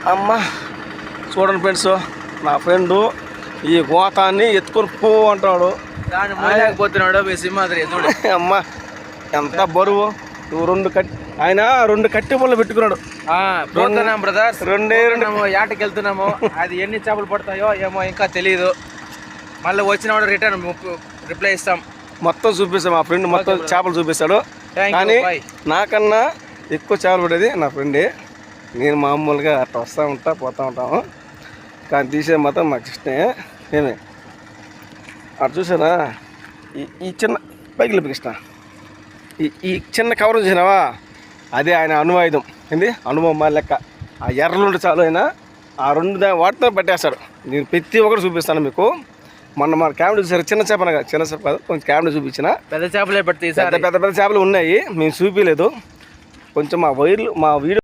అమ్మ చూడండి ఫ్రెండ్స్, నా ఫ్రెండు ఈ గోతాన్ని ఎత్తుకొని పో అంటాడు, పోతున్నాడు సింహాద్రి. అమ్మ ఎంత బరువు. ఆయన 2 కట్టె పుల్ల పెట్టుకున్నాడు. బ్రదర్స్ రెండు యాటకి వెళ్తున్నాము. అది ఎన్ని చేపలు పడతాయో ఏమో ఇంకా తెలియదు. మళ్ళీ వచ్చినప్పుడు రిటర్న్ రిప్లై ఇస్తాం, మొత్తం చూపిస్తాం. మా ఫ్రెండ్ మొత్తం చేపలు చూపిస్తాడు. కానీ నాకన్నా ఎక్కువ చేపలు పడేది నా ఫ్రెండే. నేను మామూలుగా అట్లా పోతూ ఉంటాము. కానీ తీసే మాత్రం మాకు ఇష్టమే. ఏమే అటు చూసారా, ఈ చిన్న పైకి లేపిస్తా, ఈ చిన్న కవర్ చూసినావా, అదే ఆయన అనువాయుధం. ఏంది అనుభవం మా లెక్క. ఆ ఎర్రలుండి చాలు అయినా ఆ 2 వాటితో పట్టేస్తాడు. నేను ప్రతి ఒక్కటి చూపిస్తాను మీకు. మన క్యామెరా చూసారు, చిన్న చేప కాదు, కొంచెం క్యామెరా చూపించిన పెద్ద చేపలే పడితే పెద్ద చేపలు ఉన్నాయి, మేము చూపించలేదు. కొంచెం మా వీడియో